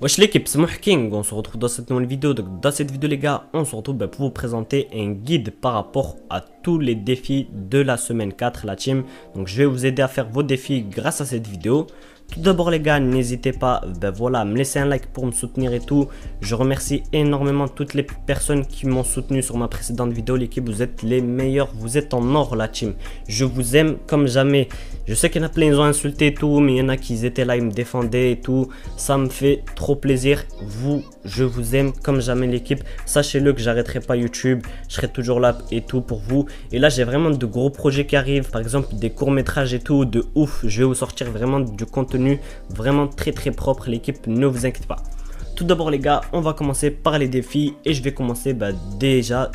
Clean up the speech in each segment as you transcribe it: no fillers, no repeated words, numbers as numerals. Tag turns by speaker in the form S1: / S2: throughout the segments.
S1: Wesh l'équipe, c'est King, on se retrouve dans cette nouvelle vidéo. Donc dans cette vidéo les gars, on se retrouve pour vous présenter un guide par rapport à tous les défis de la semaine 4, la team. Donc je vais vous aider à faire vos défis grâce à cette vidéo. Tout d'abord les gars, n'hésitez pas à me laisser un like pour me soutenir et tout. Je remercie énormément toutes les personnes qui m'ont soutenu sur ma précédente vidéo. L'équipe, vous êtes les meilleurs, vous êtes en or la team. Je vous aime comme jamais. Je sais qu'il y en a plein, ils ont insulté et tout, mais il y en a qui étaient là, ils me défendaient et tout. Ça me fait trop plaisir. Je vous aime comme jamais l'équipe. Sachez-le que j'arrêterai pas YouTube. Je serai toujours là et tout pour vous. Et là, j'ai vraiment de gros projets qui arrivent. Par exemple, des courts-métrages et tout, de ouf. Je vais vous sortir vraiment du contenu vraiment très propre l'équipe, ne vous inquiétez pas. Tout d'abord les gars, on va commencer par les défis et je vais commencer déjà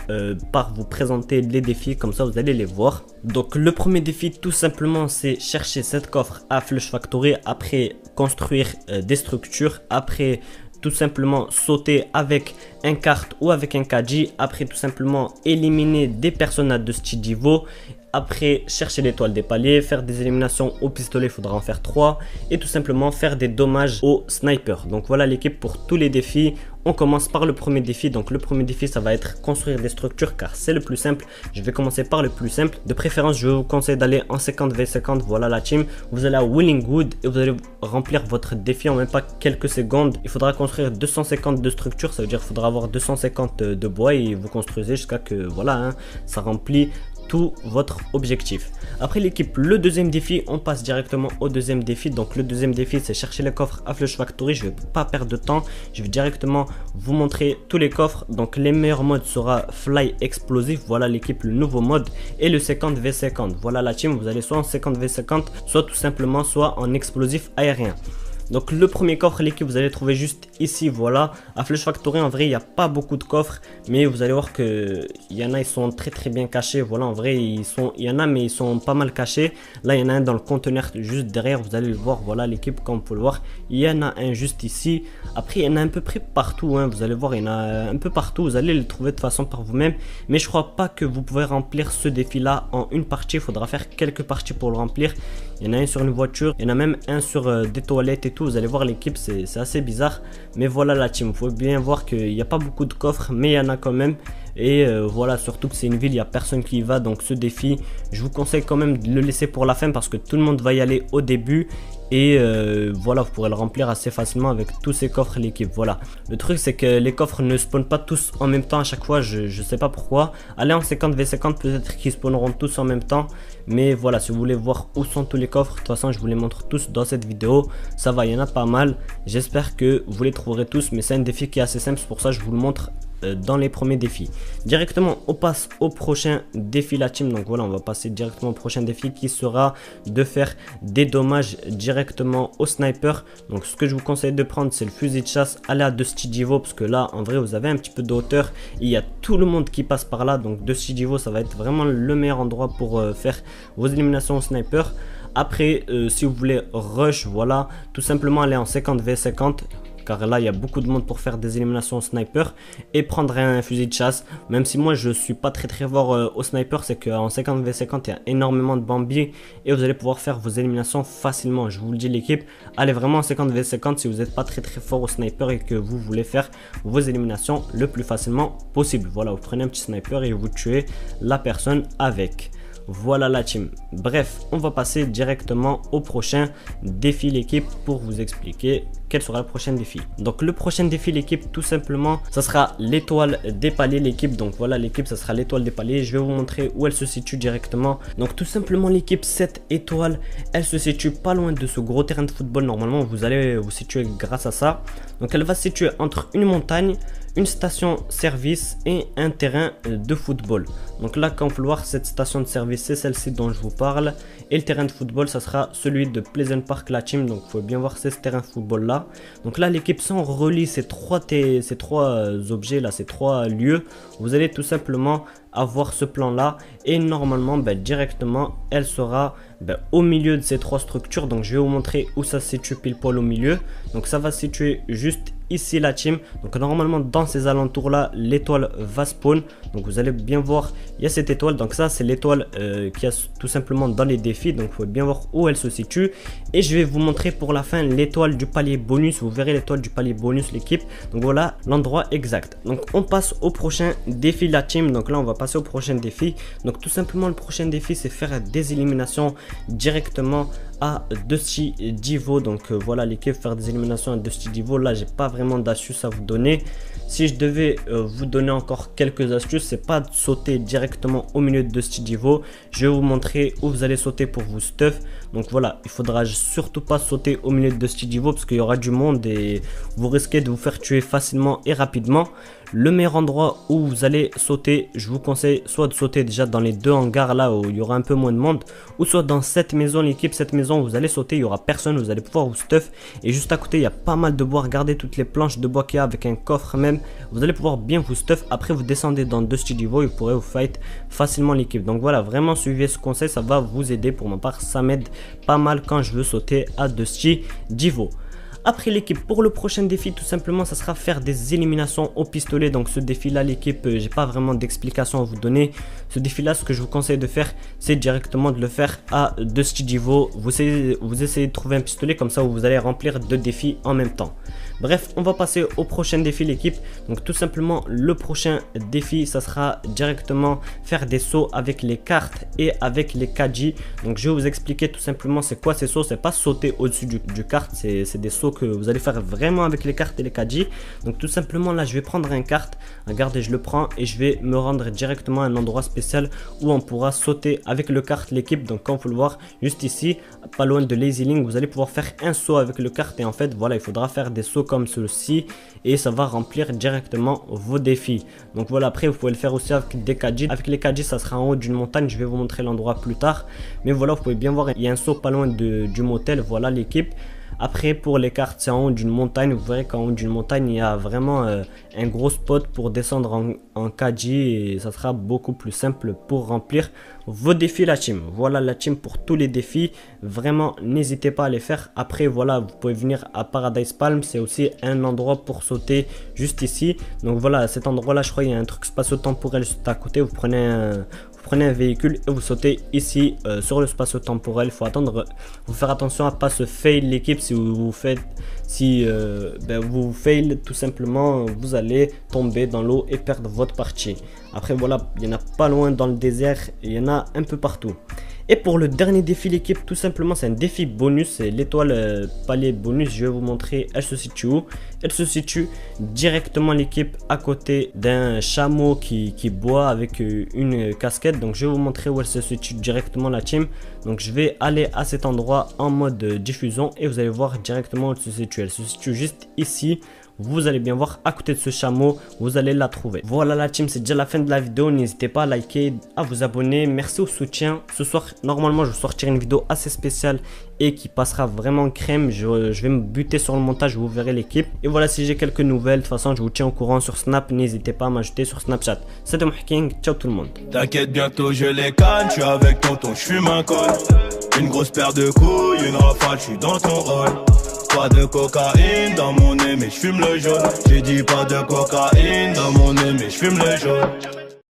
S1: par vous présenter les défis, comme ça vous allez les voir. Donc le premier défi tout simplement c'est chercher cette coffre à Flush Factory, après construire des structures, après tout simplement sauter avec un kart ou avec un Kaji, après tout simplement éliminer des personnages de style niveau. Après, chercher l'étoile des paliers, faire des éliminations au pistolet, il faudra en faire 3. Et tout simplement faire des dommages au sniper. Donc voilà l'équipe pour tous les défis. On commence par le premier défi. Donc le premier défi, ça va être construire des structures car c'est le plus simple. Je vais commencer par le plus simple. De préférence, je vous conseille d'aller en 50v50. Voilà la team. Vous allez à Willingwood et vous allez remplir votre défi en même pas quelques secondes. Il faudra construire 250 de structures. Ça veut dire qu'il faudra avoir 250 de bois et vous construisez jusqu'à que voilà, ça remplit tout votre objectif. Après l'équipe, le deuxième défi, on passe directement au deuxième défi. Donc le deuxième défi c'est chercher les coffres à Flush Factory. Je vais pas perdre de temps, je vais directement vous montrer tous les coffres. Donc les meilleurs modes sera Fly Explosif, voilà l'équipe, le nouveau mode, et le 50v50. Voilà la team, vous allez soit en 50v50, soit tout simplement soit en explosif aérien. Donc le premier coffre l'équipe, vous allez trouver juste ici, voilà. À Flush Factory en vrai il n'y a pas beaucoup de coffres, mais vous allez voir que il y en a, ils sont très bien cachés. Voilà, en vrai il y en a mais ils sont pas mal cachés. Là il y en a un dans le conteneur juste derrière, vous allez le voir. Voilà l'équipe, comme vous pouvez le voir, il y en a un juste ici. Après il y en a un peu près partout, hein. Vous allez voir, il y en a un peu partout. Vous allez le trouver de façon par vous-même, mais je crois pas que vous pouvez remplir ce défi là en une partie. Il faudra faire quelques parties pour le remplir. Il y en a un sur une voiture, il y en a même un sur des toilettes et tout. Vous allez voir l'équipe, c'est assez bizarre, mais voilà la team. Il faut bien voir qu'il n'y a pas beaucoup de coffres, mais il y en a quand même. Et voilà, surtout que c'est une ville, il n'y a personne qui y va. Donc ce défi, je vous conseille quand même de le laisser pour la fin parce que tout le monde va y aller au début. Et voilà, vous pourrez le remplir assez facilement avec tous ces coffres l'équipe. Voilà, le truc c'est que les coffres ne spawnent pas tous en même temps à chaque fois. Je sais pas pourquoi. Allez en 50v50, peut-être qu'ils spawneront tous en même temps. Mais voilà, si vous voulez voir où sont tous les coffres, de toute façon je vous les montre tous dans cette vidéo. Ça va, il y en a pas mal. J'espère que vous les trouverez tous, mais c'est un défi qui est assez simple, c'est pour ça que je vous le montre dans les premiers défis. Directement on passe au prochain défi la team. Donc voilà, on va passer directement au prochain défi qui sera de faire des dommages directement au sniper. Donc ce que je vous conseille de prendre c'est le fusil de chasse, aller à 2 Stigivo parce que là en vrai vous avez un petit peu de hauteur, il y a tout le monde qui passe par là. Donc 2 Stigivo ça va être vraiment le meilleur endroit pour faire vos éliminations au sniper. Après si vous voulez rush, voilà, tout simplement aller en 50v50 car là il y a beaucoup de monde pour faire des éliminations au sniper, et prendre un fusil de chasse. Même si moi je suis pas très fort au sniper, c'est qu'en 50v50 il y a énormément de Bambi et vous allez pouvoir faire vos éliminations facilement. Je vous le dis l'équipe, allez vraiment en 50v50 si vous n'êtes pas très fort au sniper et que vous voulez faire vos éliminations le plus facilement possible. Voilà, vous prenez un petit sniper et vous tuez la personne avec. Voilà la team. Bref, on va passer directement au prochain défi l'équipe pour vous expliquer quel sera le prochain défi. Donc le prochain défi l'équipe, tout simplement ça sera l'étoile des paliers l'équipe. Donc voilà l'équipe, ça sera l'étoile des paliers. Je vais vous montrer où elle se situe directement. Donc tout simplement l'équipe, cette étoile elle se situe pas loin de ce gros terrain de football. Normalement vous allez vous situer grâce à ça. Donc elle va se situer entre une montagne, une station service et un terrain de football. Donc là, comme vous pouvez voir, cette station de service c'est celle-ci dont je vous parle, et le terrain de football ça sera celui de Pleasant Park la team. Donc il faut bien voir, c'est ce terrain de football là. Donc là l'équipe, si on relie ces trois objets là, ces trois lieux, vous allez tout simplement avoir ce plan là, et normalement directement elle sera au milieu de ces trois structures. Donc je vais vous montrer où ça se situe pile poil au milieu. Donc ça va se situer juste ici la team. Donc normalement dans ces alentours là l'étoile va spawn. Donc vous allez bien voir, il y a cette étoile. Donc ça c'est l'étoile qui a tout simplement dans les défis. défi, donc vous pouvez bien voir où elle se situe. Et je vais vous montrer pour la fin l'étoile du palier bonus. Vous verrez l'étoile du palier bonus, l'équipe. Donc voilà l'endroit exact. Donc on passe au prochain défi la team. Donc là on va passer au prochain défi. Donc tout simplement le prochain défi c'est faire des éliminations directement à Dusty Divo. Donc voilà l'équipe, faire des éliminations à Dusty Divo. Là j'ai pas vraiment d'astuces à vous donner. Si je devais vous donner encore quelques astuces, c'est pas de sauter directement au milieu de Dusty Divo. Je vais vous montrer où vous allez sauter pour vous stuff. Donc voilà, il faudra surtout pas sauter au milieu de Dusty Divo parce qu'il y aura du monde et vous risquez de vous faire tuer facilement et rapidement. Le meilleur endroit où vous allez sauter, je vous conseille soit de sauter déjà dans les deux hangars là où il y aura un peu moins de monde, ou soit dans cette maison, l'équipe, cette maison où vous allez sauter, il n'y aura personne, vous allez pouvoir vous stuff. Et juste à côté, il y a pas mal de bois, regardez toutes les planches de bois qu'il y a avec un coffre même. Vous allez pouvoir bien vous stuff, après vous descendez dans Dusty Divo et vous pourrez vous fight facilement l'équipe. Donc voilà, vraiment suivez ce conseil, ça va vous aider. Pour ma part, ça m'aide pas mal quand je veux sauter à Dusty Divo. Après l'équipe, pour le prochain défi, tout simplement, ça sera faire des éliminations au pistolet. Donc ce défi là, l'équipe, j'ai pas vraiment d'explication à vous donner. Ce défi là, ce que je vous conseille de faire, c'est directement de le faire à Dusty Divo. Vous essayez de trouver un pistolet, comme ça vous allez remplir deux défis en même temps. Bref, on va passer au prochain défi l'équipe. Donc tout simplement, le prochain défi, ça sera directement faire des sauts avec les cartes et avec les kg. Donc je vais vous expliquer tout simplement c'est quoi ces sauts. C'est pas sauter au-dessus du carte, c'est des sauts que vous allez faire vraiment avec les cartes et les kg. Donc tout simplement là, je vais prendre un carte. Regardez, je le prends et je vais me rendre directement à un endroit spécial où on pourra sauter avec le carte l'équipe. Donc comme vous le voir juste ici, pas loin de Lazy Link, vous allez pouvoir faire un saut avec le carte et en fait voilà, il faudra faire des sauts comme ceci et ça va remplir directement vos défis. Donc voilà, après vous pouvez le faire aussi avec des kg. Avec les kg, ça sera en haut d'une montagne, je vais vous montrer l'endroit plus tard. Mais voilà, vous pouvez bien voir, il y a un saut pas loin du motel, voilà l'équipe. Après pour les cartes, c'est en haut d'une montagne. Vous verrez qu'en haut d'une montagne il y a vraiment un gros spot pour descendre en kg et ça sera beaucoup plus simple pour remplir vos défis la team. Voilà la team pour tous les défis, vraiment n'hésitez pas à les faire. Après voilà, vous pouvez venir à Paradise Palm, c'est aussi un endroit pour sauter juste ici. Donc voilà, cet endroit là, je crois il y a un truc spatio-temporel juste à côté. Vous prenez un véhicule et vous sautez ici sur le spatio-temporel. Il faut faire attention à pas se fail l'équipe. Si vous vous fail tout simplement, vous allez tomber dans l'eau et perdre votre partie. Après voilà, il y en a pas loin dans le désert, il y en a un peu partout. Et pour le dernier défi l'équipe, tout simplement c'est un défi bonus, c'est l'étoile palier bonus. Je vais vous montrer, elle se situe où. Elle se situe directement l'équipe à côté d'un chameau qui boit avec une casquette. Donc je vais vous montrer où elle se situe directement la team. Donc je vais aller à cet endroit en mode diffusion et vous allez voir directement où elle se situe. Elle se situe juste ici. Vous allez bien voir à côté de ce chameau, vous allez la trouver. Voilà la team, c'est déjà la fin de la vidéo. N'hésitez pas à liker, à vous abonner. Merci au soutien. Ce soir, normalement, je vais sortir une vidéo assez spéciale et qui passera vraiment crème. Je vais me buter sur le montage, vous verrez l'équipe. Et voilà, si j'ai quelques nouvelles, de toute façon, je vous tiens au courant sur Snap. N'hésitez pas à m'ajouter sur Snapchat. C'était Mouhking, ciao tout le monde.
S2: T'inquiète, bientôt je les canne. Je suis avec tonton, je fume un col. Une grosse paire de couilles, une rafale, je suis dans ton rôle. Pas de cocaïne dans mon nez mais je fume le jaune. J'ai dit pas de cocaïne dans mon nez mais je fume le jaune.